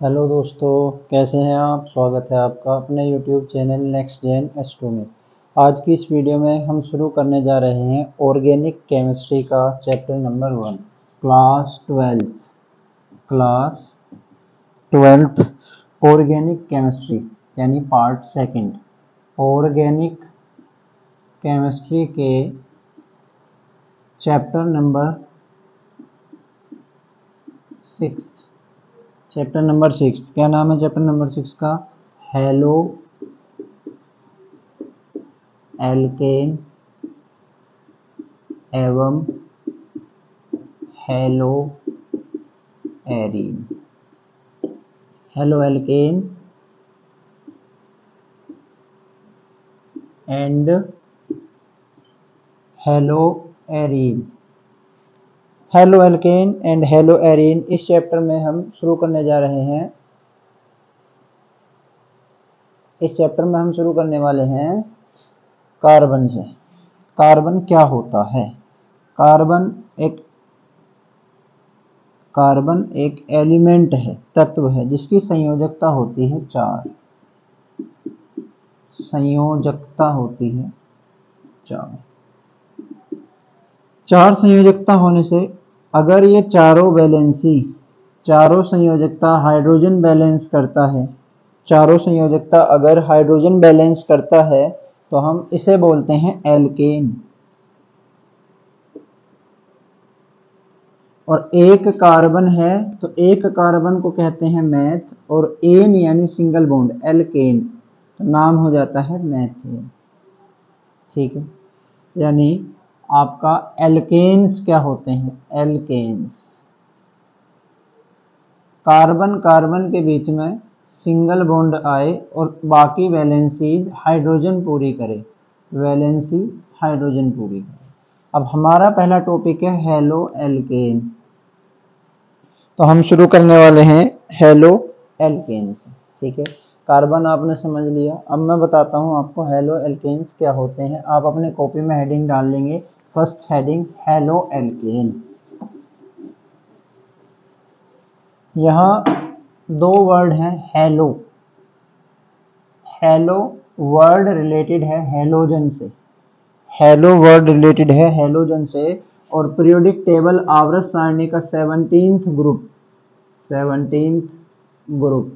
Hello दोस्तों, कैसे हैं आप। स्वागत है आपका अपने YouTube channel next gen H2 में। आज की इस वीडियो में हम शुरू करने जा रहे हैं ऑर्गेनिक केमिस्ट्री का chapter number 1, class twelfth organic chemistry यानी पार्ट सेकंड। ऑर्गेनिक केमिस्ट्री के चैप्टर नंबर 6। चैप्टर नंबर 6 क्या नाम है चैप्टर नंबर 6 का? हेलो एल्केन एवं hello arene. Halo alkane and hello arene. Halo alkane and hello arene इस chapter में हम शुरू करने जा रहे हैं। इस चैप्टर में हम शुरू करने वाले हैं कार्बन से। कार्बन क्या होता है? कार्बन एक एलिमेंट है, तत्व है, जिसकी संयोजकता होती है 4। संयोजकता होती है 4। 4 संयोजकता होने से अगर ये चारों संयोजकता हाइड्रोजन बैलेंस करता है, चारों संयोजकता अगर हाइड्रोजन बैलेंस करता है तो हम इसे बोलते हैं एल्केन। और एक कार्बन है तो एक कार्बन को कहते हैं मैथ, और एन यानी सिंगल बॉन्ड एल्केन, तो नाम हो जाता है मैथेन। ठीक है, यानी आपका एल्केन्स क्या होते हैं? एल्केन्स कार्बन कार्बन के बीच में सिंगल बॉन्ड आए और बाकी वैलेंसी हाइड्रोजन पूरी करे, वैलेंसी हाइड्रोजन पूरी करे। अब हमारा पहला टॉपिक है हेलो एल्केन, तो हम शुरू करने वाले हैं हेलो एल्केन से। ठीक है, कार्बन आपने समझ लिया। अब मैं बताता हूं आपको हेलो एल्केन्स क्या होते हैं। आप अपने कॉपी में हेडिंग डाल लेंगे। First heading halo alkane. यहाँ 2 वर्ड हैं हेलो। हेलो वर्ड रिलेटेड है हेलोजन से, हेलो वर्ड रिलेटेड है हेलोजन से। और पीरियोडिक टेबल आवर्त सारणी का 17th ग्रुप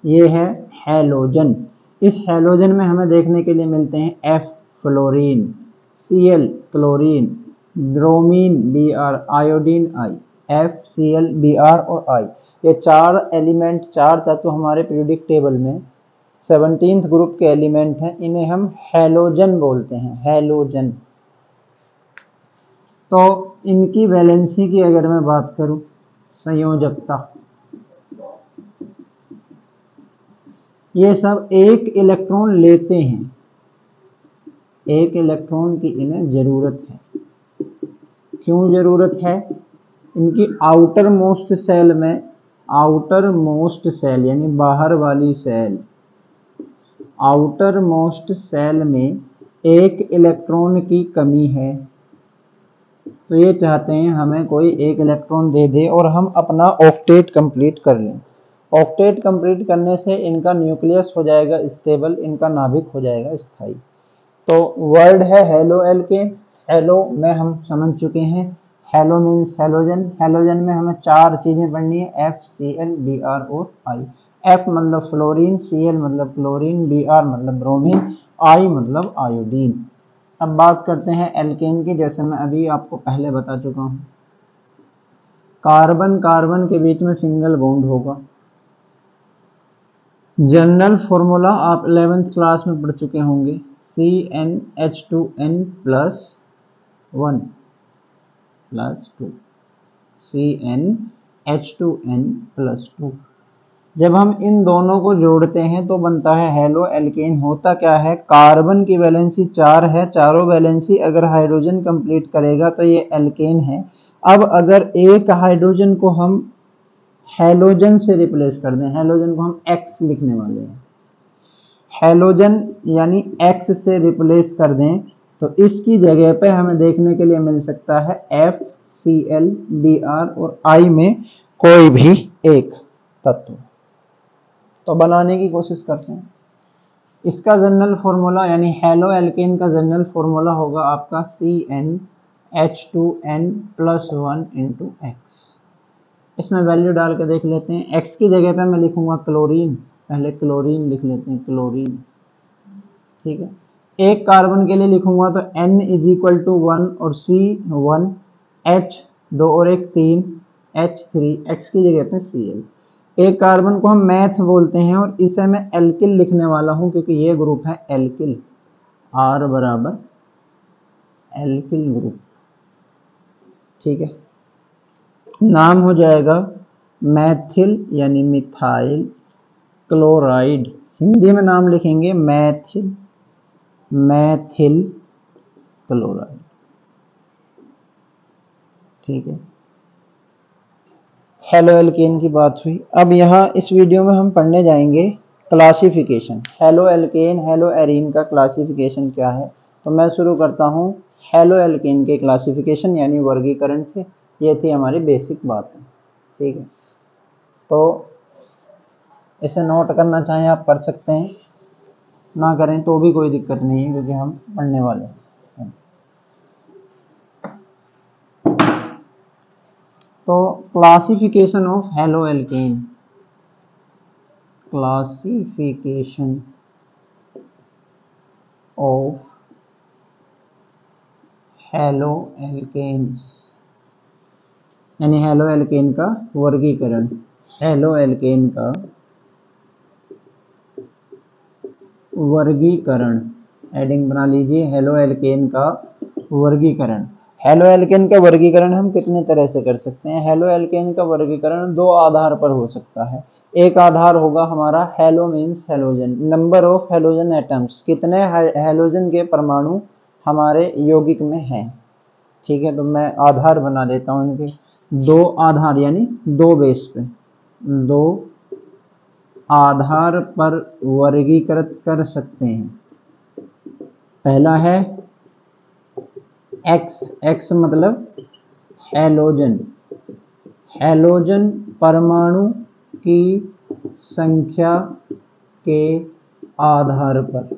ये है हेलोजन। इस हेलोजन में हमें देखने के लिए मिलते हैं F fluorine, Cl chlorine, bromine Br, iodine I। F Cl Br और I, ये 4 एलिमेंट, 4 तत्व हमारे पीरियोडिक टेबल में 17th ग्रुप के एलिमेंट हैं। इन्हें हम हेलोजन बोलते हैं, हेलोजन। तो इनकी वैलेंसी की अगर मैं बात करूं, संयोजकता, ये सब एक इलेक्ट्रॉन लेते हैं, एक इलेक्ट्रॉन की इन्हें जरूरत है। क्यों जरूरत है? इनकी आउटर मोस्ट सेल में, आउटर मोस्ट सेल यानी बाहर वाली सेल, आउटर मोस्ट सेल में एक इलेक्ट्रॉन की कमी है, तो ये चाहते हैं हमें कोई एक इलेक्ट्रॉन दे दे और हम अपना ऑक्टेट कंप्लीट कर लें। ऑक्टेट कंप्लीट करने से इनका न्यूक्लियस हो जाएगा स्टेबल, इनका नाभिक हो जाएगा स्थायी। तो वर्ड है हेलो एल्केन। हेलो में हम समझ चुके हैं, हेलो मीन्स हेलोजन। हेलोजन में हमें 4 चीजें पढ़नी है, F Cl Br और I। F मतलब फ्लोरीन, Cl मतलब क्लोरीन, Br मतलब ब्रोमीन, I मतलब आयोडीन। अब बात करते हैं एल्केन की। जैसे मैं अभी आपको पहले बता चुका हूं, कार्बन कार्बन के बीच में सिंगल बॉन्ड होगा। जनरल फॉर्मूला आप 11th क्लास में पढ़ चुके होंगे, CnH2n + 1 + 2, CnH2n + 2। जब हम इन दोनों को जोड़ते हैं तो बनता है हेलो एल्केन। होता क्या है, कार्बन की वैलेंसी 4 है, चारों वैलेंसी अगर हाइड्रोजन कंप्लीट करेगा तो ये एल्केन है। अब अगर एक हाइड्रोजन को हम हेलोजन से रिप्लेस कर दें, हेलोजन को हम X लिखने वाले हैं, हेलोजन यानी X से रिप्लेस कर दें, तो इसकी जगह पे हमें देखने के लिए मिल सकता है F Cl Br और I में कोई भी एक तत्व। तो बनाने की कोशिश करते हैं। इसका जनरल फॉर्मूला यानी हेलो एल्केन का जनरल फॉर्मूला होगा आपका CnH2n+1 × X। इसमें वैल्यू डाल के देख लेते हैं। X की जगह पे मैं लिखूंगा क्लोरीन, पहले क्लोरीन लिख लेते हैं, क्लोरीन, ठीक है। एक कार्बन के लिए लिखूंगा तो N = 1 और C1, H 2 और 1 3, H3, X की जगह पे Cl। एक कार्बन को हम मैथ बोलते हैं और इसे मैं एल्किल लिखने वाला हूं क्योंकि ये ग्रुप है एल्किल, R बराबर एल्किल ग्रुप, ठीक है। नाम हो जाएगा मैथिल यानी मिथाइल क्लोराइड, हिंदी में नाम लिखेंगे मैथिल क्लोराइड, ठीक है। हेलो एल्केन की बात हुई। अब यहाँ इस वीडियो में हम पढ़ने जाएंगे classification. Halo alkane, hello arene का क्लासिफिकेशन क्या है। तो मैं शुरू करता हूँ हेलो एल्केन के क्लासिफिकेशन यानी वर्गीकरण से। ये थी हमारी बेसिक बात, ठीक है। तो इसे नोट करना चाहें आप कर सकते हैं, ना करें तो भी कोई दिक्कत नहीं है क्योंकि हम पढ़ने वाले हैं। तो classification of haloalkane, classification of haloalkanes यानी हेलो एल्केन का वर्गीकरण। हेलो एल्केन का वर्गीकरण, हेडिंग बना लीजिए, हेलो एल्केन का वर्गीकरण। हेलो एल्केन का वर्गीकरण हम कितने तरह से कर सकते हैं। हेलो एल्केन का वर्गीकरण दो आधार पर हो सकता है। एक आधार होगा हमारा hello means halogen, number of halogen atoms, कितने हेलोजन के परमाणु हमारे यौगिक में हैं, ठीक है। तो मैं आधार बना देता हूँ इनके, दो आधार यानी दो बेस पे, दो आधार पर वर्गीकृत कर सकते हैं। पहला है एक्स मतलब हेलोजन, हेलोजन परमाणु की संख्या के आधार पर।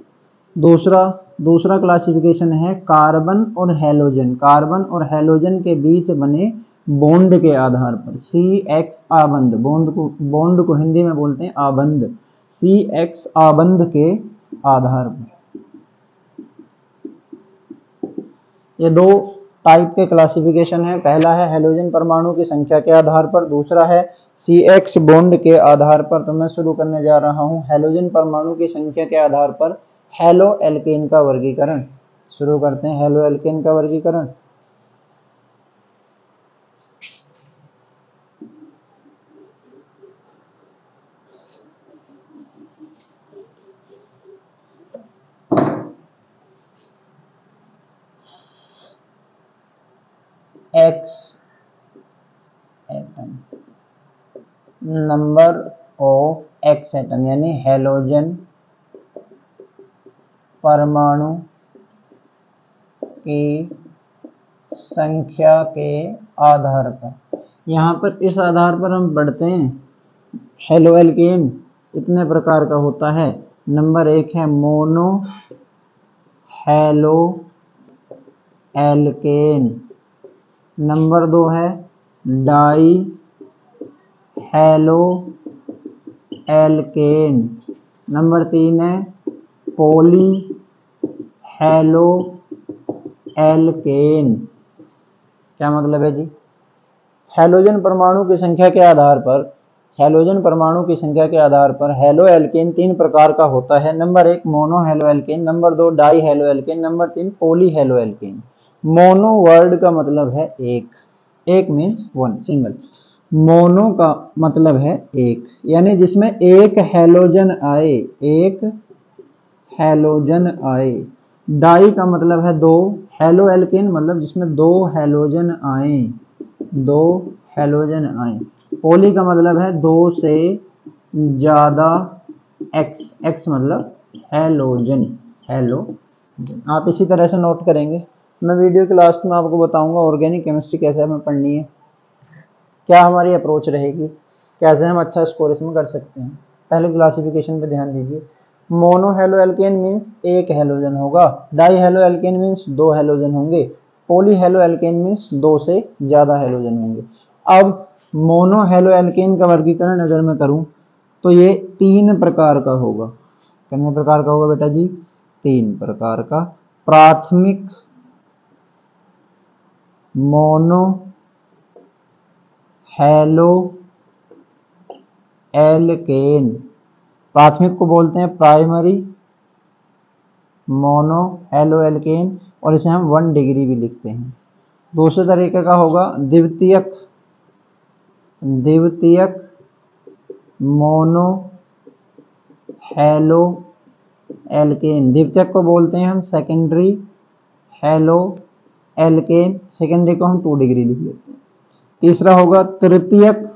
दूसरा क्लासिफिकेशन है कार्बन और हेलोजन, कार्बन और हेलोजन के बीच बने बॉन्ड के आधार पर। CX आबंध, बॉन्ड को हिंदी में बोलते हैं आबंध, CX आबंध के आधार पर। ये दो टाइप के क्लासिफिकेशन है। पहला है हेलोजन परमाणु की संख्या के आधार पर, दूसरा है CX बॉन्ड के आधार पर। तो मैं शुरू करने जा रहा हूं हेलोजन परमाणु की संख्या के आधार पर हेलो एल्केन का वर्गीकरण। शुरू करते हैं हेलो एल्केन का वर्गीकरण। X atom, number of X atom यानी हेलोजन परमाणु की संख्या के आधार पर। यहाँ पर इस आधार पर हम पढ़ते हैं हेलो एल्केन इतने प्रकार का होता है। नंबर 1 है मोनो हेलो एल्केन, नंबर 2 है डाई हेलो एल्केन, नंबर 3 है पॉली हेलो एल्केन। क्या मतलब है जी, हेलोजन परमाणु की संख्या के आधार पर, हेलोजन परमाणु की संख्या के आधार पर हेलो एल्केन 3 प्रकार का होता है। Number 1 mono halo alkane, number 2 die halo alkane, number 3 poly halo alkane. Mono word का मतलब है एक मीन्स वन, सिंगल। मोनो का मतलब है एक, यानी जिसमें एक हेलोजन आए, एक हेलोजन आए। डाई का मतलब है दो, हेलो एल्केन मतलब जिसमें दो हेलोजन आए, दो हेलोजन आए। पॉली का मतलब है दो से ज्यादा एक्स मतलब हेलोजन, आप इसी तरह से नोट करेंगे। मैं वीडियो के लास्ट में आपको बताऊंगा ऑर्गेनिक केमिस्ट्री कैसे हमें पढ़नी है, क्या हमारी अप्रोच रहेगी, कैसे हम अच्छा स्कोर इसमें कर सकते हैं। पहले क्लासिफिकेशन पे ध्यान दीजिए। मोनो हेलो एल्केन मीन्स एक हेलोजन होगा, डाई हेलो एल्केन मीन्स दो हेलोजन होंगे, पॉली हेलो एल्केन मीन्स दो से ज्यादा हेलोजन होंगे। अब मोनो हेलो एल्केन का वर्गीकरण अगर मैं करूं तो ये 3 प्रकार का होगा। कितने प्रकार का होगा बेटा जी? 3 प्रकार का। प्राथमिक मोनो हेलो एल्केन, प्राथमिक को बोलते हैं प्राइमरी मोनो हेलो एल्केन, और इसे हम 1 डिग्री भी लिखते हैं। दूसरे तरीके का होगा द्वितीयक मोनो हेलो एल्केन, द्वितीयक को बोलते हैं हम सेकेंडरी हेलो एल्केन, सेकेंडरी को हम 2 डिग्री लिख लेते हैं। तीसरा होगा तृतीयक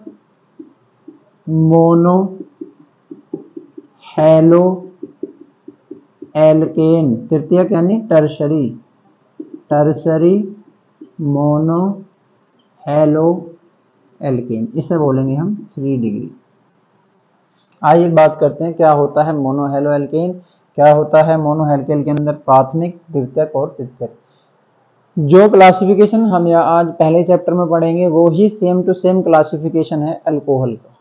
मोनो हेलो एल्केन, तृतीयक यानी टर्शरी मोनो हेलो एल्केन, इसे बोलेंगे हम 3 डिग्री। आइए बात करते हैं क्या होता है मोनो हेलो एल्केन, क्या होता है मोनो एल्केन के अंदर प्राथमिक, द्वितीयक और तृतीयक। जो क्लासिफिकेशन हम आज पहले चैप्टर में पढ़ेंगे वो ही सेम टू सेम क्लासिफिकेशन है अल्कोहल का,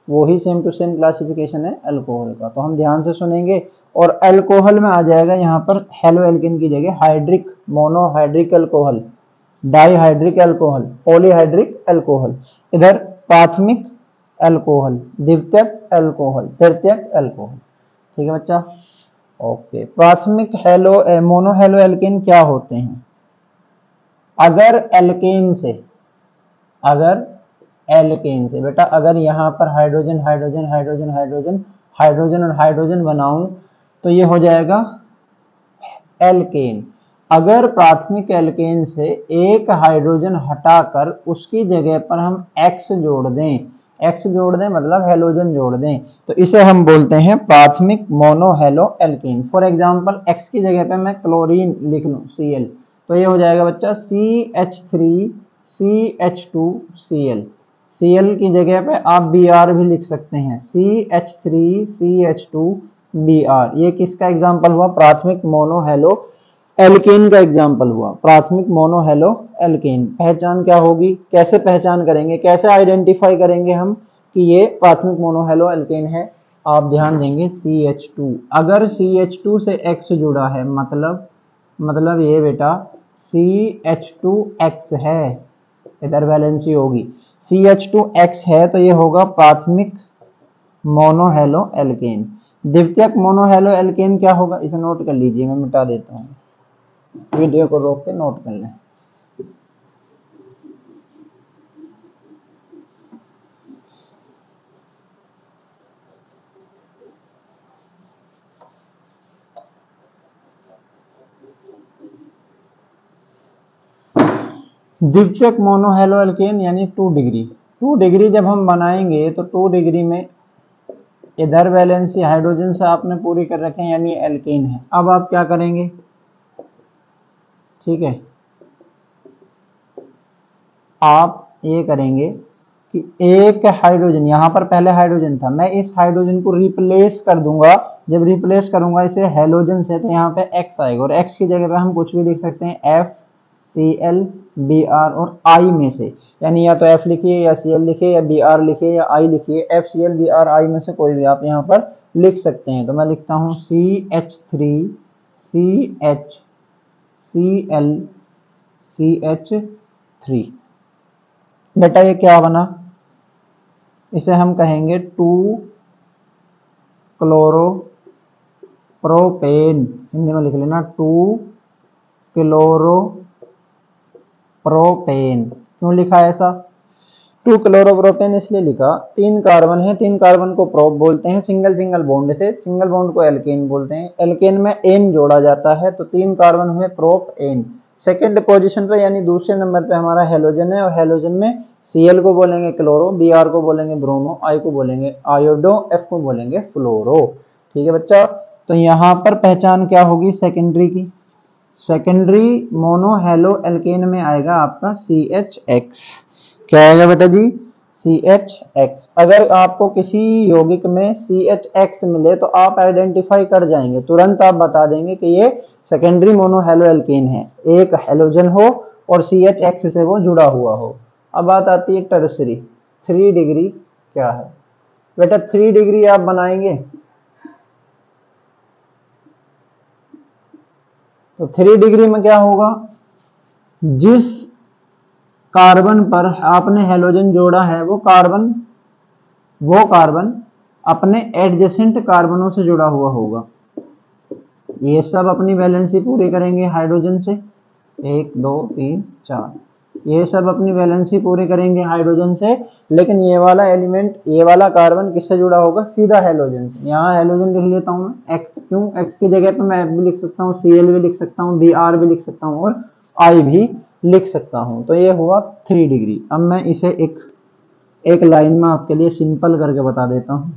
वो ही सेम टू सेम क्लासिफिकेशन है अल्कोहल का। तो हम ध्यान से सुनेंगे और अल्कोहल में आ जाएगा यहाँ पर हेलो एल्केन की जगह hydric monohydric alcohol, dihydric alcohol, polyhydric alcohol. इधर प्राथमिक अल्कोहल, द्वितीयक अल्कोहल, तृतीयक अल्कोहल। ठीक है बच्चा? ओके। प्राथमिक मोनो हेलो एल्केन क्या होते हैं? अगर एल्केन से बेटा, अगर यहाँ पर hydrogen hydrogen hydrogen hydrogen hydrogen और हाइड्रोजन बनाऊं तो ये हो जाएगा एल्केन। अगर प्राथमिक एल्केन से एक हाइड्रोजन हटाकर उसकी जगह पर हम एक्स जोड़ दें मतलब हेलोजन जोड़ दें, तो इसे हम बोलते हैं प्राथमिक mono halo alkane. For example x की जगह पे मैं क्लोरीन लिख लूं Cl, तो ये हो जाएगा बच्चा CH3CH2Cl। Cl की जगह पे आप Br भी लिख सकते हैं, CH3CH2Br। ये किसका एग्जांपल हुआ? प्राथमिक मोनो हेलो एल्केन का एग्जाम्पल हुआ, प्राथमिक मोनो हेलो एल्केन। पहचान क्या होगी? कैसे पहचान करेंगे, कैसे आइडेंटिफाई करेंगे हम कि ये प्राथमिक मोनो हेलो एल्केन है? आप ध्यान देंगे CH2, अगर CH2 से X जुड़ा है मतलब ये बेटा CH2X है, इधर वैलेंसी होगी, CH2X है तो ये होगा प्राथमिक मोनो हेलो एल्केन। द्वितीयक मोनो हेलो एल्केन क्या होगा? इसे नोट कर लीजिए, मैं मिटा देता हूँ, वीडियो को रोक के नोट कर लें। द्वितीयक मोनो हेलो एल्केन यानी 2 डिग्री जब हम बनाएंगे तो 2 डिग्री में इधर वैलेंसी हाइड्रोजन से आपने पूरी कर रखे हैं यानी एल्केन है। अब आप क्या करेंगे? ठीक है, आप ये करेंगे कि एक हाइड्रोजन, यहाँ पर पहले हाइड्रोजन था, मैं इस हाइड्रोजन को रिप्लेस कर दूंगा। जब रिप्लेस करूंगा इसे हेलोजन से तो यहाँ पे X आएगा, और X की जगह पे हम कुछ भी लिख सकते हैं FCl Br और I में से, यानी या तो F लिखिए या Cl लिखिए या Br लिखिए या I लिखिए, FCl Br I में से कोई भी आप यहाँ पर लिख सकते हैं। तो मैं लिखता हूँ CH3CHCl बेटा ये क्या बना? इसे हम कहेंगे 2-क्लोरोप्रोपेन, हिंदी में लिख लेना 2-क्लोरोप्रोपेन। क्यों लिखा ऐसा? 2-क्लोरोप्रोपेन इसलिए लिखा, 3 कार्बन है, 3 कार्बन को प्रोप बोलते हैं, सिंगल बॉन्ड थे, सिंगल बॉन्ड को एल्केन बोलते हैं। एल्केन में एन जोड़ा जाता है तो 3 कार्बन हुए प्रोप एन। सेकेंड पोजीशन पे यानी दूसरे नंबर पे हमारा हेलोजन है, और हेलोजन में Cl को बोलेंगे क्लोरो, Br को बोलेंगे ब्रोमो, I को बोलेंगे आयोडो, F को बोलेंगे फ्लोरो। ठीक है बच्चा? तो यहाँ पर पहचान क्या होगी सेकेंडरी की? सेकेंडरी मोनो हेलो एल्केन में आएगा आपका CHX। क्या आएगा बेटा जी? CH(X). अगर आपको किसी यौगिक में CH(X) मिले तो आप आइडेंटिफाई कर जाएंगे, तुरंत आप बता देंगे कि ये सेकेंडरी मोनोहैलो एल्केन है, एक हैलोजन हो और CH(X) से वो जुड़ा हुआ हो। अब बात आती है टर्सरी। 3 डिग्री क्या है बेटा? 3 डिग्री आप बनाएंगे तो 3 डिग्री में क्या होगा, जिस कार्बन पर आपने हैलोजन जोड़ा है वो कार्बन अपने एडजेसेंट कार्बनों से जुड़ा हुआ होगा। ये सब अपनी वैलेंसी पूरी करेंगे हाइड्रोजन से, 1 2 3 4, ये सब अपनी वैलेंसी पूरी करेंगे हाइड्रोजन से, लेकिन ये वाला एलिमेंट, ये वाला कार्बन किससे जुड़ा होगा? सीधा हैलोजन से। यहाँ हैलोजन लिख लेता हूँ मैं X, क्यों? X की जगह पे मैं F भी लिख सकता हूँ, Cl भी लिख सकता हूँ, Br भी लिख सकता हूँ और I भी लिख सकता हूँ। तो ये हुआ 3 डिग्री। अब मैं इसे एक लाइन में आपके लिए सिंपल करके बता देता हूँ।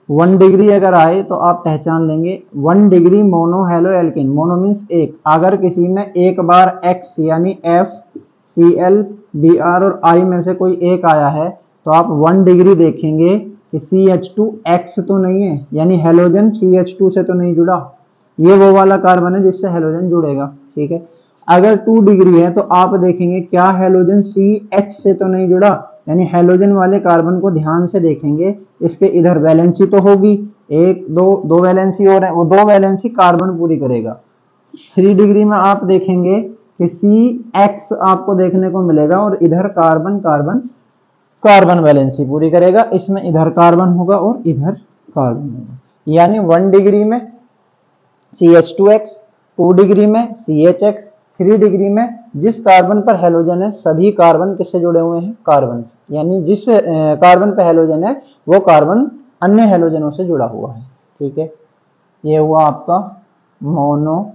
1 डिग्री अगर आए तो आप पहचान लेंगे 1 डिग्री मोनोहैलो एल्केन। मोनो मीन्स एक। अगर किसी में एक बार X यानी F, Cl, Br और I में से कोई एक आया है तो आप 1 डिग्री देखेंगे कि CH2X तो नहीं है, यानी हैलोजन CH2 से तो नहीं जुड़ा। ये वो वाला कार्बन है जिससे हैलोजन जुड़ेगा, ठीक है। अगर 2 डिग्री है तो आप देखेंगे क्या हैलोजन CH से तो नहीं जुड़ा, यानी हैलोजन वाले कार्बन को ध्यान से देखेंगे, इसके इधर वैलेंसी तो होगी, 1 2 दो वैलेंसी और है, वो 2 वैलेंसी कार्बन पूरी करेगा। 3 डिग्री में आप देखेंगे कि CX आपको देखने को मिलेगा और इधर कार्बन वैलेंसी पूरी करेगा, इसमें इधर कार्बन होगा और इधर कार्बन होगा। यानी 1 डिग्री में CH2X, 2 डिग्री में CHX, 3 डिग्री में जिस कार्बन पर हैलोजन है सभी कार्बन किससे जुड़े हुए हैं? कार्बन से। यानी जिस कार्बन पर हैलोजन है वो कार्बन अन्य हैलोजनों से जुड़ा हुआ है, ठीक है। ये हुआ आपका मोनो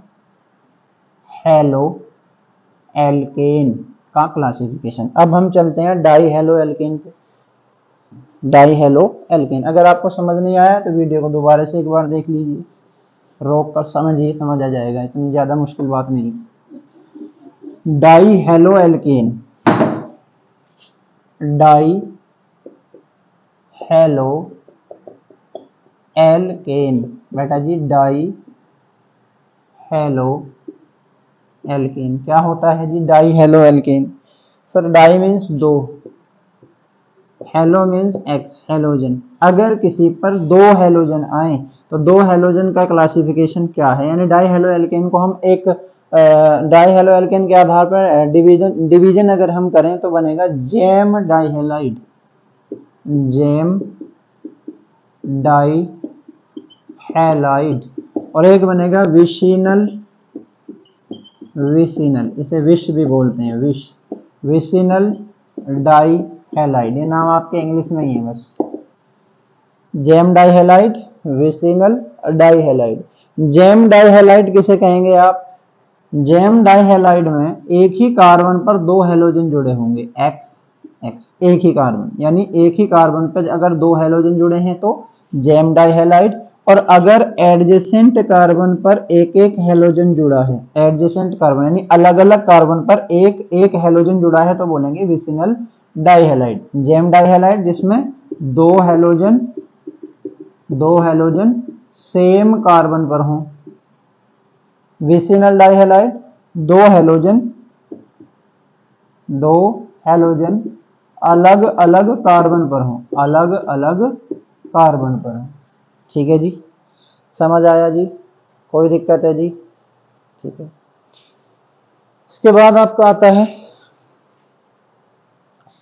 हैलो एल्केन का क्लासिफिकेशन। अब हम चलते हैं डाई हैलो एल्केन पे। डाई हैलो एल्केन अगर आपको समझ नहीं आया तो वीडियो को दोबारा से एक बार देख लीजिए, रोक कर समझिए, समझ आ जाएगा, इतनी ज्यादा मुश्किल बात नहीं। Dihaloalkane, dihaloalkane बेटा जी, डाई हैलो एल्केन क्या होता है जी? Dihaloalkane sir, di means 2, halo means X, halogen. अगर किसी पर 2 हैलोजन आए तो 2 हैलोजन का क्लासिफिकेशन क्या है? यानी डाई हैलो एल्केन को हम एक डाई हैलो एल्केन के आधार पर डिवीजन अगर हम करें तो बनेगा जेम डाइहेलाइड, जेम डाइहेलाइड, और एक बनेगा विसिनल, इसे विश भी बोलते हैं, विसिनल डाइहेलाइड। ये नाम आपके इंग्लिश में ही है बस, gem dihalide, vicinal dihalide. Gem dihalide किसे कहेंगे आप? जेम डाइहेलाइड में एक ही कार्बन पर 2 हैलोजन जुड़े होंगे, X, एक ही कार्बन, यानी एक ही कार्बन पर अगर 2 हैलोजन जुड़े हैं तो जेम डाइहेलाइड। और अगर एडजेसेंट कार्बन पर एक एक हैलोजन जुड़ा है, एडजेसेंट कार्बन यानी अलग अलग कार्बन पर एक एक हैलोजन जुड़ा है तो बोलेंगे विसिनल डाइहेलाइड। जेम डाइहेलाइड जिसमें 2 हैलोजन सेम कार्बन पर हों। विसिनल डाइहेलाइड 2 हैलोजन अलग अलग कार्बन पर हों, अलग अलग कार्बन पर हों, ठीक है जी, समझ आया जी? कोई दिक्कत है जी? ठीक है। इसके बाद आपका आता है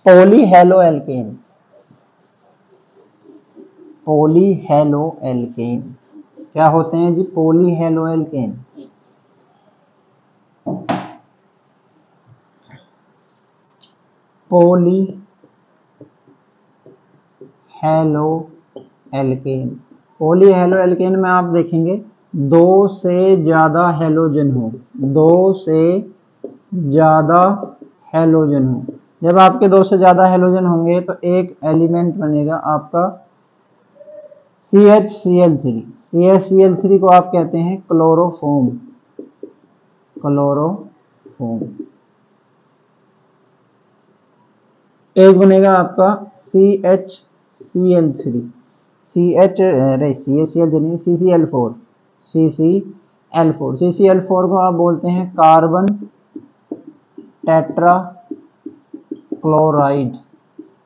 पॉलीहैलो एल्केन। पॉलीहैलो एल्केन क्या होते हैं जी? पॉलीहैलो एल्केन पॉलीहैलो एल्केन, पॉलीहैलो एल्केन में आप देखेंगे 2 से ज्यादा हैलोजन हो, 2 से ज्यादा हैलोजन हो। जब आपके 2 से ज्यादा हैलोजन होंगे तो एक एलिमेंट बनेगा आपका CHCl3। CHCl3 को आप कहते हैं क्लोरोफॉर्म, क्लोरोफॉर्म। एक बनेगा आपका CHCl3, CH अरे CaCl3 CCl4, CCl4 को आप बोलते हैं कार्बन टेट्रा क्लोराइड।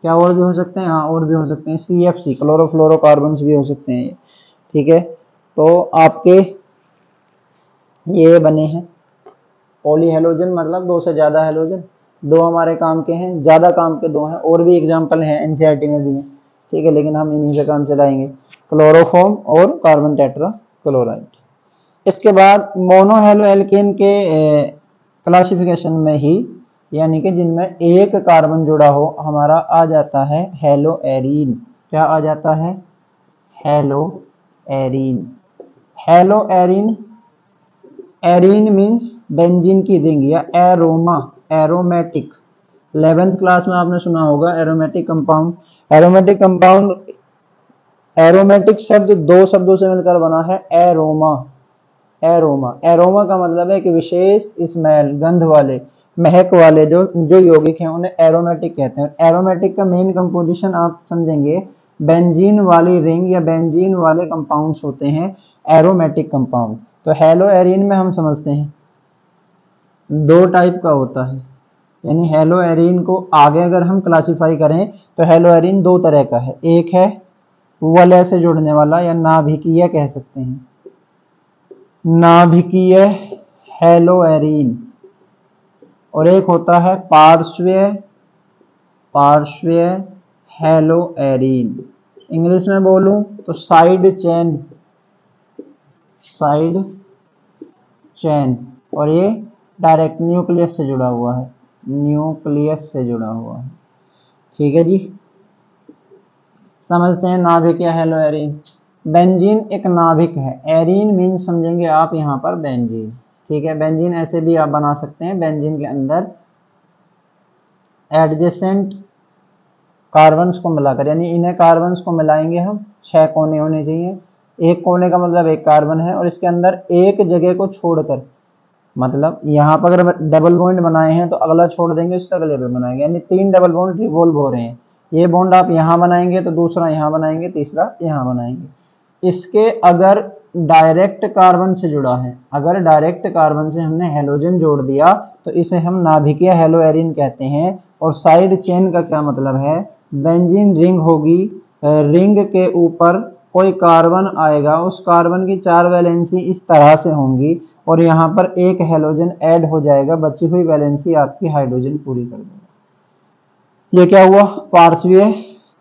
क्या और भी हो सकते हैं? हाँ और भी हो सकते हैं, CFC क्लोरोफ्लोरोकार्बन्स भी हो सकते हैं ये। ठीक है, तो आपके ये बने हैं पॉली हेलोजन, मतलब दो से ज्यादा हेलोजन। दो हमारे काम के हैं, ज्यादा काम के दो हैं, और भी एग्जाम्पल हैं एनसीईआरटी में भी हैं। ठीक है, लेकिन हम इन्हीं से काम चलाएंगे, क्लोरोफॉर्म और कार्बन टेट्रा क्लोराइड। इसके बाद मोनोहेलो एल्केन के क्लासिफिकेशन में ही, यानी कि जिनमें एक कार्बन जुड़ा हो, हमारा आ जाता है हेलो एरीन। क्या आ जाता है? Hello arene. Hello arene, arene means benzene की रिंग या एरोमा, एरोमेटिक। 11th क्लास में आपने सुना होगा aromatic compound. Aromatic compound, aromatic शब्द दो शब्दों से मिलकर बना है, एरोमा। एरोमा, एरोमा का मतलब है कि विशेष स्मेल, गंध वाले, महक वाले जो यौगिक हैं उन्हें एरोमेटिक कहते हैं। एरोमेटिक का मेन कंपोजिशन आप समझेंगे, बेंजीन वाली रिंग या बेंजीन वाले कंपाउंड्स होते हैं एरोमेटिक कंपाउंड। तो हेलो एरीन में हम समझते हैं दो टाइप का होता है, यानी हेलो एरीन को आगे अगर हम क्लासिफाई करें तो हेलो एरीन दो तरह का है। एक है वलय से जुड़ने वाला या नाभिकीय कह सकते हैं, नाभिकीय हेलो एरीन, और एक होता है पार्श्वीय, पार्श्वीय हेलो एरीन। इंग्लिश में बोलूं तो साइड चेन, साइड चेन, और ये डायरेक्ट न्यूक्लियस से जुड़ा हुआ है, न्यूक्लियस से जुड़ा हुआ है। ठीक है जी, समझते हैं नाभिकीय हेलो एरीन। बेंजीन एक नाभिक है, एरीन मीन समझेंगे आप यहाँ पर बेंजीन। ठीक है, बेंजीन ऐसे भी आप बना सकते हैं, बेंजीन के अंदर एडजेसेंट कार्बन्स को मिलाकर, यानी इन्हें कार्बन्स को मिलाएंगे हम, 6 कोने होने चाहिए। एक कोने का मतलब एक कार्बन है, और इसके अंदर एक जगह को छोड़कर, मतलब यहाँ पर अगर डबल बॉन्ड बनाए हैं तो अगला छोड़ देंगे, उससे अगले पे बनाएंगे, यानी 3 डबल बॉन्ड रिवॉल्व हो रहे हैं। ये बॉन्ड आप यहाँ बनाएंगे तो दूसरा यहाँ बनाएंगे, तीसरा यहाँ बनाएंगे। इसके अगर डायरेक्ट कार्बन से जुड़ा है, अगर डायरेक्ट कार्बन से हमने हेलोजन जोड़ दिया तो इसे हम नाभिकीय हेलो एरीन कहते हैं। और साइड चेन का क्या मतलब है? बेंजीन रिंग होगी, रिंग के ऊपर कोई कार्बन आएगा, उस कार्बन की 4 वैलेंसी इस तरह से होंगी, और यहाँ पर एक हेलोजन ऐड हो जाएगा, बची हुई वैलेंसी आपकी हाइड्रोजन पूरी कर देगा। ये क्या हुआ? पार्श्वीय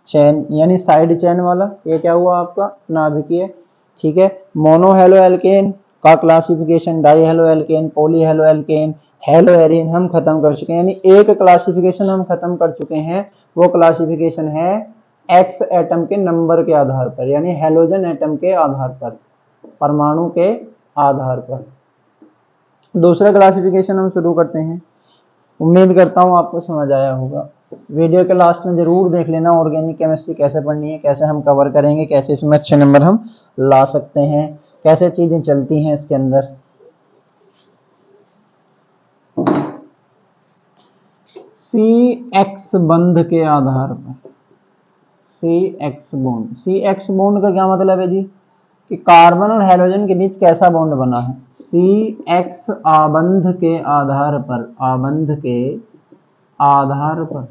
चेन यानी साइड चेन वाला। ये क्या हुआ आपका? नाभिकीय। ठीक है, मोनो हेलो एल्केन का classification, die halo alkane, poly halo alkane, hello arene हम खत्म कर चुके हैं, यानी एक क्लासिफिकेशन हम खत्म कर चुके हैं। वो क्लासिफिकेशन है एक्स एटम के नंबर के आधार पर, यानी हेलोजन एटम के आधार पर, परमाणु के आधार पर। दूसरा क्लासिफिकेशन हम शुरू करते हैं। उम्मीद करता हूँ आपको समझ आया होगा। वीडियो के लास्ट में जरूर देख लेना ऑर्गेनिक केमिस्ट्री कैसे पढ़नी है, कैसे हम कवर करेंगे, कैसे इसमें अच्छे नंबर हम ला सकते हैं, कैसे चीजें चलती हैं इसके अंदर। CX बंध के आधार पर, CX बॉन्ड, CX बॉन्ड का क्या मतलब है जी? कि कार्बन और हेलोजन के बीच कैसा बॉन्ड बना है। CX आबंध के आधार पर, आबंध के आधार पर,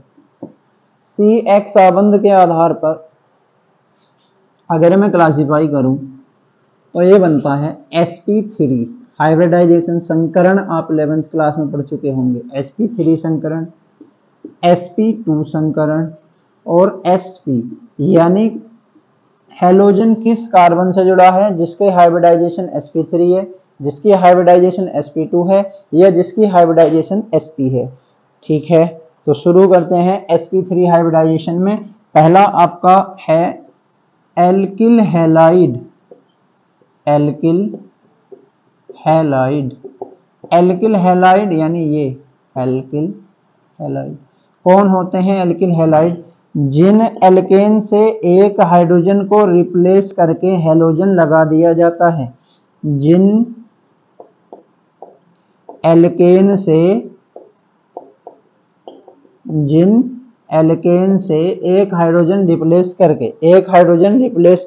CX आबंध के आधार पर अगर मैं क्लासिफाई करूं तो ये बनता है sp3 हाइब्रिडाइजेशन संकरण। आप 11th क्लास में पढ़ चुके होंगे, sp3 संकरण, sp2 संकरण और sp, यानी हेलोजन किस कार्बन से जुड़ा है? जिसके हाइब्रिडाइजेशन sp3 है, जिसकी हाइब्रिडाइजेशन sp2 है, या जिसकी हाइब्रिडाइजेशन sp है। ठीक है, तो शुरू करते हैं sp3 हाइब्रिडाइजेशन में। पहला आपका है alkyl halide, alkyl halide, alkyl halide यानी ये एल्किल हैलाइड। कौन होते हैं एल्किल हैलाइड? जिन एल्केन से एक हाइड्रोजन को रिप्लेस करके हेलोजन लगा दिया जाता है, जिन एल्केन से, जिन एल्केन से एक हाइड्रोजन रिप्लेस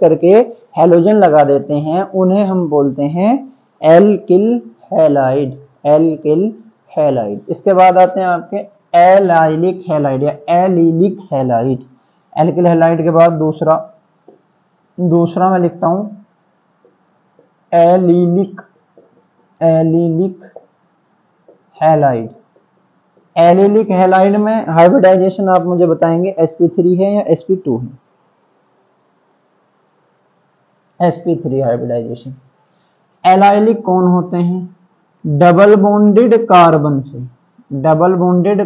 करके हैलोजन लगा देते हैं, उन्हें हम बोलते हैं एल्किल हैलाइड। इसके बाद आते हैं आपके एलाइलिक हैलाइड या एलिलिक हैलाइड। एल्किल हैलाइड के बाद दूसरा मैं लिखता हूं एलिलिक हैलाइड। एलिलिक हैलाइड में हाइब्रिडाइजेशन आप मुझे बताएंगे sp3 है या sp2 है? sp3 hybridisation. एलाइलिक कौन होते हैं? डबल बॉन्डेड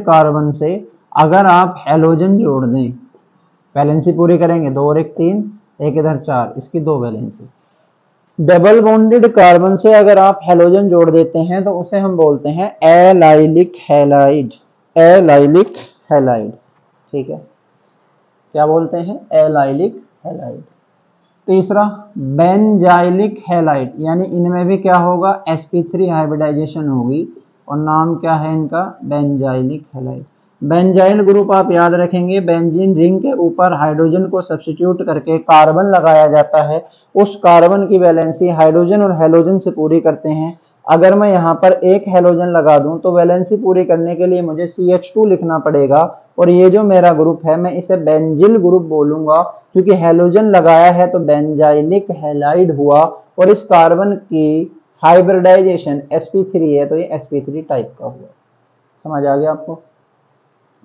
कार्बन से अगर आप हैलोजन जोड़ दें, वैलेंसी पूरी करेंगे, 2 और 1 3, एक इधर 4, इसकी 2 वैलेंसी। डबल बॉन्डेड कार्बन से अगर आप हैलोजन जोड़ देते हैं तो उसे हम बोलते हैं एलाइलिक हैलाइड। ठीक है, क्या बोलते हैं? Allylic halide. तीसरा बेंजाइलिक हैलाइड, यानी इनमें भी क्या होगा? sp3 हाइब्रिडाइजेशन होगी और नाम क्या है इनका? Benzylic halide. बेंजाइल ग्रुप आप याद रखेंगे, बेंजीन रिंग के ऊपर हाइड्रोजन को सब्स्टिट्यूट करके कार्बन लगाया जाता है, उस कार्बन की वैलेंसी हाइड्रोजन और हैलोजन से पूरी करते हैं। अगर मैं यहाँ पर एक हैलोजन लगा दूं तो वैलेंसी पूरी करने के लिए मुझे CH2 लिखना पड़ेगा, और ये जो मेरा ग्रुप है मैं इसे बेंजिल ग्रुप बोलूंगा, क्योंकि हैलोजन लगाया है तो बेंजाइलिक हैलाइड हुआ, और इस कार्बन की हाइब्रिडाइजेशन sp3 है तो ये sp3 टाइप का हुआ। समझ आ गया आपको?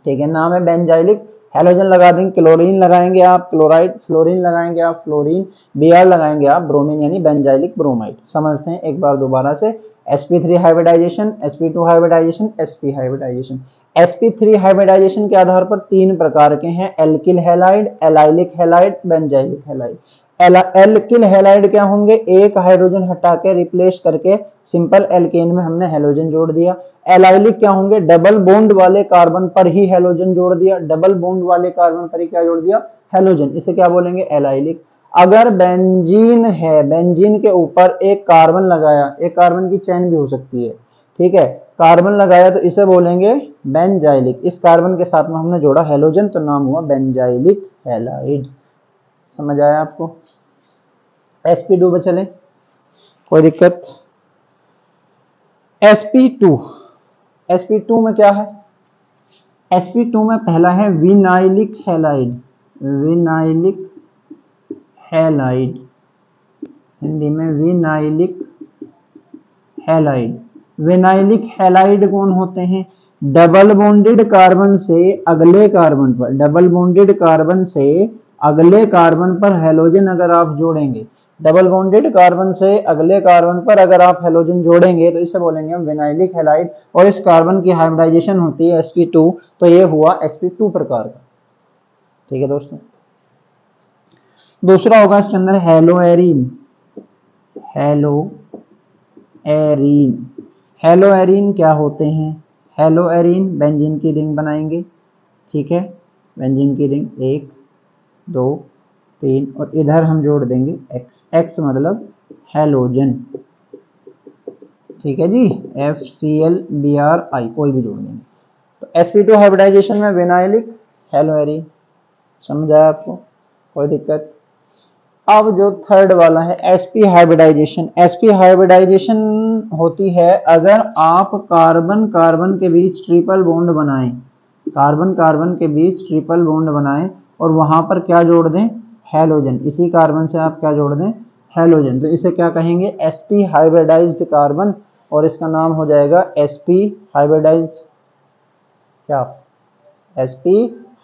ठीक है, नाम है बेंजाइलिक। हैलोजन लगा देंगे, क्लोरीन लगाएंगे आप क्लोराइड, फ्लोरीन लगाएंगे आप फ्लोरीन, Br लगाएंगे आप ब्रोमीन, यानी बेंजाइलिक ब्रोमाइड। समझते हैं एक बार दोबारा से। sp3 hybridisation, sp2 hybridisation, sp hybridisation. sp3 hybridisation के आधार पर 3 प्रकार के हैं, alkyl halide, allylic halide, benzylic halide. Alkyl halide क्या होंगे? एक हाइड्रोजन हटा के रिप्लेस करके सिंपल एल्केन में हमने हैलोजन जोड़ दिया। एलाइलिक क्या होंगे? डबल बॉन्ड वाले कार्बन पर ही हैलोजन जोड़ दिया, डबल बॉन्ड वाले कार्बन पर ही क्या जोड़ दिया? हैलोजन। इसे क्या बोलेंगे? एलाइलिक। अगर बेंजीन है, बेंजीन के ऊपर एक कार्बन लगाया, एक कार्बन की चेन भी हो सकती है, ठीक है, कार्बन लगाया तो इसे बोलेंगे बेंजाइलिक। इस कार्बन के साथ में हमने जोड़ा हैलोजन तो नाम हुआ बेंजाइलिक हैलाइड। समझ आया आपको? sp2 पे चले, कोई दिक्कत? sp2 में क्या है? sp2 में पहला है विनाइलिक हैलाइड, हिंदी में विनाइलिक हैलाइड कौन होते हैं? डबल बॉन्डेड कार्बन से अगले कार्बन पर हैलोजन अगर आप जोड़ेंगे, डबल बॉन्डेड कार्बन से अगले कार्बन पर अगर आप हैलोजन जोड़ेंगे तो इसे बोलेंगे हम विनाइलिक हैलाइड, और इस कार्बन की हाइब्रिडाइजेशन होती है sp2, तो ये हुआ sp2 प्रकार का। ठीक है दोस्तों। दूसरा होगा इसके अंदर हेलोएरीन क्या होते हैं? हेलोएरीन बेंजीन की रिंग बनाएंगे, ठीक है, बेंजीन की रिंग 1 2 3, और इधर हम जोड़ देंगे x मतलब हैलोजन, ठीक है जी, FClBrI कोई भी जोड़ देंगे। तो sp2 हाइब्रिडाइजेशन में विनाइलिक हेलोएरीन। समझ आया आपको? कोई दिक्कत? अब जो थर्ड वाला है sp हाइब्रिडाइजेशन होती है अगर आप कार्बन कार्बन के बीच ट्रिपल बॉन्ड बनाएं, और वहां पर क्या जोड़ दें? हैलोजन। इसी कार्बन से आप क्या जोड़ दें? हैलोजन। तो इसे क्या कहेंगे? sp हाइब्रिडाइज्ड कार्बन, और इसका नाम हो जाएगा sp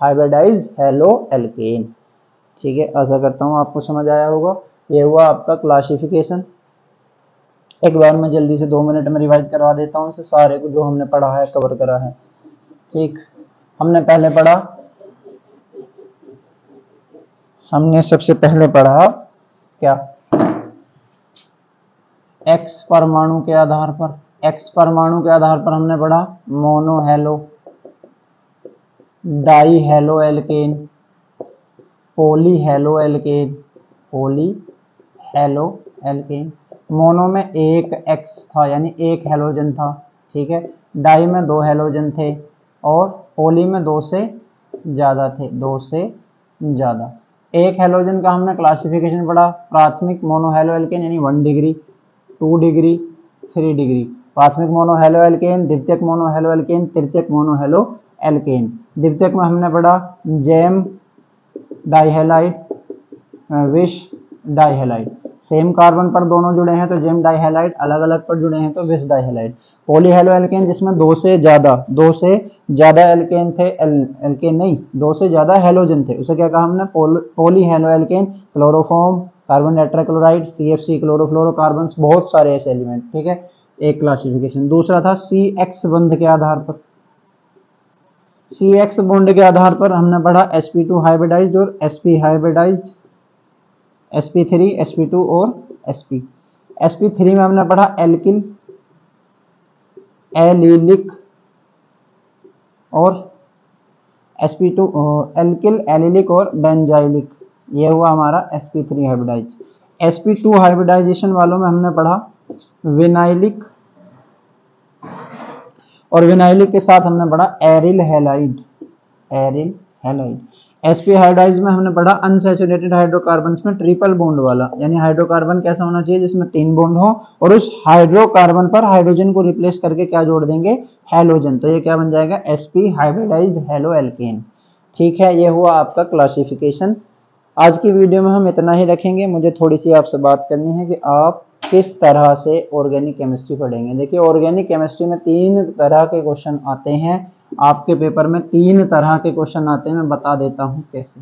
हाइब्रिडाइज्ड हेलो एल्केन। ठीक है, आशा करता हूँ आपको समझ आया होगा। ये हुआ आपका क्लासिफिकेशन। एक बार मैं जल्दी से 2 मिनट में रिवाइज करवा देता हूँ इसे सारे को जो हमने पढ़ा है, कवर करा है। ठीक, हमने सबसे पहले पढ़ा क्या? एक्स परमाणु के आधार पर हमने पढ़ा mono hello, die halo alkane, poly halo alkane. Mono में एक एक्स था यानी एक हेलोजन था, ठीक है। डाई में 2 हेलोजन थे, और पॉली में 2 से ज़्यादा थे, 2 से ज़्यादा। एक हैलोजन का हमने क्लासिफिकेशन पढ़ा, प्राथमिक मोनोहैलो एल्केन यानी 1 डिग्री, 2 डिग्री, 3 डिग्री। प्राथमिक मोनोहैलो एल्केन, द्वितीयक मोनोहैलो एल्केन, तृतीयक मोनोहैलो एल्केन। द्वितीयक में हमने पढ़ा जेम डाइहैलाइड, विष डाइहैलाइड। सेम कार्बन पर दोनों जुड़े हैं तो जेम डाइहैलाइड, अलग अलग पर जुड़े हैं तो विष डाइहैलाइड। पॉलीहैलो एल्केन जिसमें 2 से ज़्यादा एल्केन थे, एल्केन नहीं 2 से ज़्यादा हैलोजन थे, उसे क्या कहा हमने, polyhaloalkane. Chloroform, carbon tetrachloride, CFC chlorofluorocarbons, बहुत सारे ऐसे एलिमेंट, ठीक है, एक क्लासिफिकेशन। दूसरा था CX बंध के आधार पर, CX बॉन्ड के आधार पर हमने पढ़ा sp2 हाइब्रिडाइज्ड और sp हाइब्रिडाइज्ड, sp3, sp2 और sp। sp3 में हमने पढ़ा एल्किल, एलिलिक और sp2 एल्किल, एलिलिक और बेंजाइलिक, ये हुआ हमारा sp3 हाइब्रिडाइज। sp2 हाइब्रिडाइजेशन वालों में हमने पढ़ा विनाइलिक, और विनाइलिक के साथ हमने पढ़ा aryl halide, aryl halide. sp hybridise में हमने पढ़ा अनसैचुरेटेड हाइड्रोकार्बन्स में ट्रिपल बॉन्ड वाला, यानी हाइड्रोकार्बन कैसा होना चाहिए जिसमें 3 बॉन्ड हो और उस हाइड्रोकार्बन पर हाइड्रोजन को रिप्लेस करके क्या जोड़ देंगे, हैलोजन, तो ये क्या बन जाएगा, sp हाइब्रिडाइज्ड हैलो एल्केन। ठीक है, ये हुआ आपका क्लासिफिकेशन। आज की वीडियो में हम इतना ही रखेंगे। मुझे थोड़ी सी आपसे बात करनी है कि आप किस तरह से ऑर्गेनिक केमिस्ट्री पढ़ेंगे। देखिए, ऑर्गेनिक केमिस्ट्री में 3 तरह के क्वेश्चन आते हैं, आपके पेपर में 3 तरह के क्वेश्चन आते हैं, मैं बता देता हूं कैसे।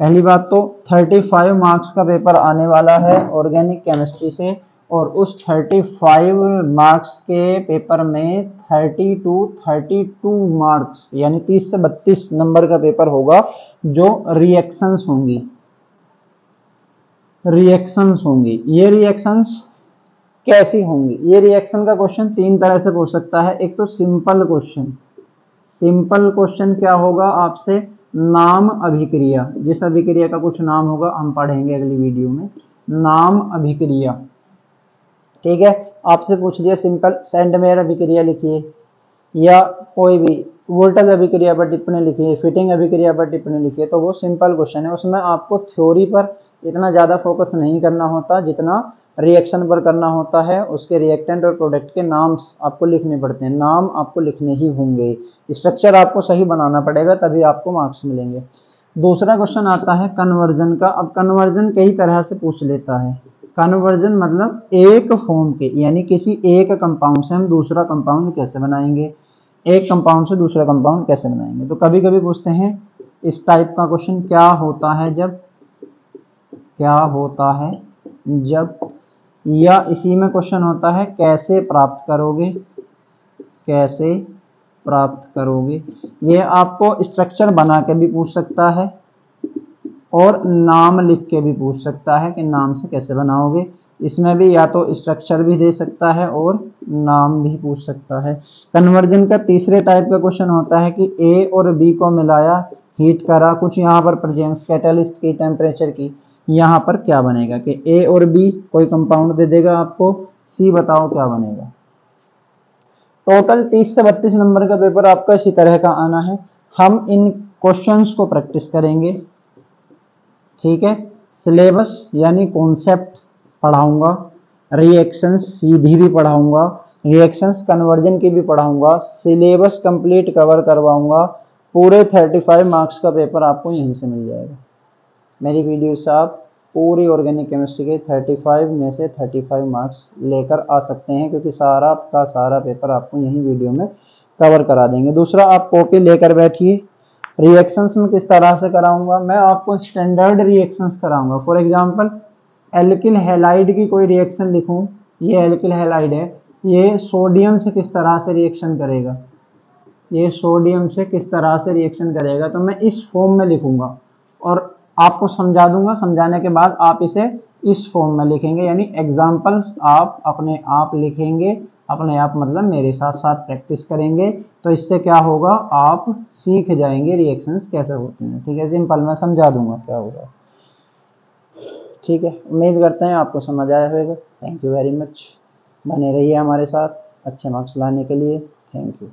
पहली बात तो 35 मार्क्स का पेपर आने वाला है ऑर्गेनिक केमिस्ट्री से, और उस 35 मार्क्स के पेपर में 32 मार्क्स यानी 30 से 32 नंबर का पेपर होगा जो रिएक्शंस होंगी, ये रिएक्शंस कैसी होंगी, ये रिएक्शन का क्वेश्चन 3 तरह से पूछ सकता है। एक तो सिंपल क्वेश्चन क्या होगा आपसे, नाम अभिक्रिया, जिस अभिक्रिया का कुछ नाम होगा हम पढ़ेंगे अगली वीडियो में, नाम अभिक्रिया, ठीक है। आपसे पूछ दिया सिंपल सेंडमेयर अभिक्रिया लिखिए, या कोई भी वोल्टेज अभिक्रिया पर टिप्पणी लिखिए, फिटिंग अभिक्रिया पर टिप्पणी लिखिए, तो वो सिंपल क्वेश्चन है। उसमें आपको थ्योरी पर इतना ज़्यादा फोकस नहीं करना होता जितना रिएक्शन पर करना होता है। उसके रिएक्टेंट और प्रोडक्ट के नाम आपको लिखने पड़ते हैं, नाम आपको लिखने ही होंगे, स्ट्रक्चर आपको सही बनाना पड़ेगा तभी आपको मार्क्स मिलेंगे। दूसरा क्वेश्चन आता है कन्वर्जन का। अब कन्वर्जन कई तरह से पूछ लेता है। कन्वर्जन मतलब एक फॉर्म के, यानी किसी एक कंपाउंड से हम दूसरा कंपाउंड कैसे बनाएंगे, एक कंपाउंड से दूसरा कंपाउंड कैसे बनाएंगे। तो कभी कभी पूछते हैं इस टाइप का क्वेश्चन, क्या होता है जब, या इसी में क्वेश्चन होता है कैसे प्राप्त करोगे। ये आपको स्ट्रक्चर बना के भी पूछ सकता है और नाम लिख के भी पूछ सकता है कि नाम से कैसे बनाओगे। इसमें भी या तो स्ट्रक्चर भी दे सकता है और नाम भी पूछ सकता है। कन्वर्जन का तीसरे टाइप का क्वेश्चन होता है कि ए और बी को मिलाया, हीट करा, कुछ यहाँ पर प्रेजेंस कैटलिस्ट की, टेम्परेचर की, यहाँ पर क्या बनेगा कि ए और बी कोई कंपाउंड दे देगा आपको, सी बताओ क्या बनेगा। टोटल 30 से 32 नंबर का पेपर आपका इसी तरह का आना है। हम इन क्वेश्चंस को प्रैक्टिस करेंगे, ठीक है। सिलेबस यानी कॉन्सेप्ट पढ़ाऊंगा, रिएक्शंस सीधी भी पढ़ाऊंगा, रिएक्शंस कन्वर्जन की भी पढ़ाऊंगा, सिलेबस कंप्लीट कवर करवाऊंगा। पूरे 35 मार्क्स का पेपर आपको यहीं से मिल जाएगा। मेरी वीडियो से आप पूरी ऑर्गेनिक केमिस्ट्री के 35 में से 35 मार्क्स लेकर आ सकते हैं, क्योंकि सारा का सारा पेपर आपको यहीं वीडियो में कवर करा देंगे। दूसरा, आप कॉपी लेकर बैठिए। रिएक्शंस में किस तरह से कराऊंगा, मैं आपको स्टैंडर्ड रिएक्शंस कराऊंगा। फॉर एग्जांपल, एल्किल हैलाइड की कोई रिएक्शन लिखूं, ये एल्किल हैलाइड है, ये सोडियम से किस तरह से रिएक्शन करेगा, तो मैं इस फॉर्म में लिखूंगा और आपको समझा दूंगा। समझाने के बाद आप इसे इस फॉर्म में लिखेंगे, यानी एग्जाम्पल्स आप अपने आप लिखेंगे, अपने आप मतलब मेरे साथ साथ प्रैक्टिस करेंगे। तो इससे क्या होगा, आप सीख जाएंगे रिएक्शंस कैसे होती हैं, ठीक है। सिंपल मैं समझा दूंगा क्या होगा, ठीक है। उम्मीद करते हैं आपको समझ आया होगा। थैंक यू वेरी मच, बने रहिए हमारे साथ अच्छे मार्क्स लाने के लिए। Thank you.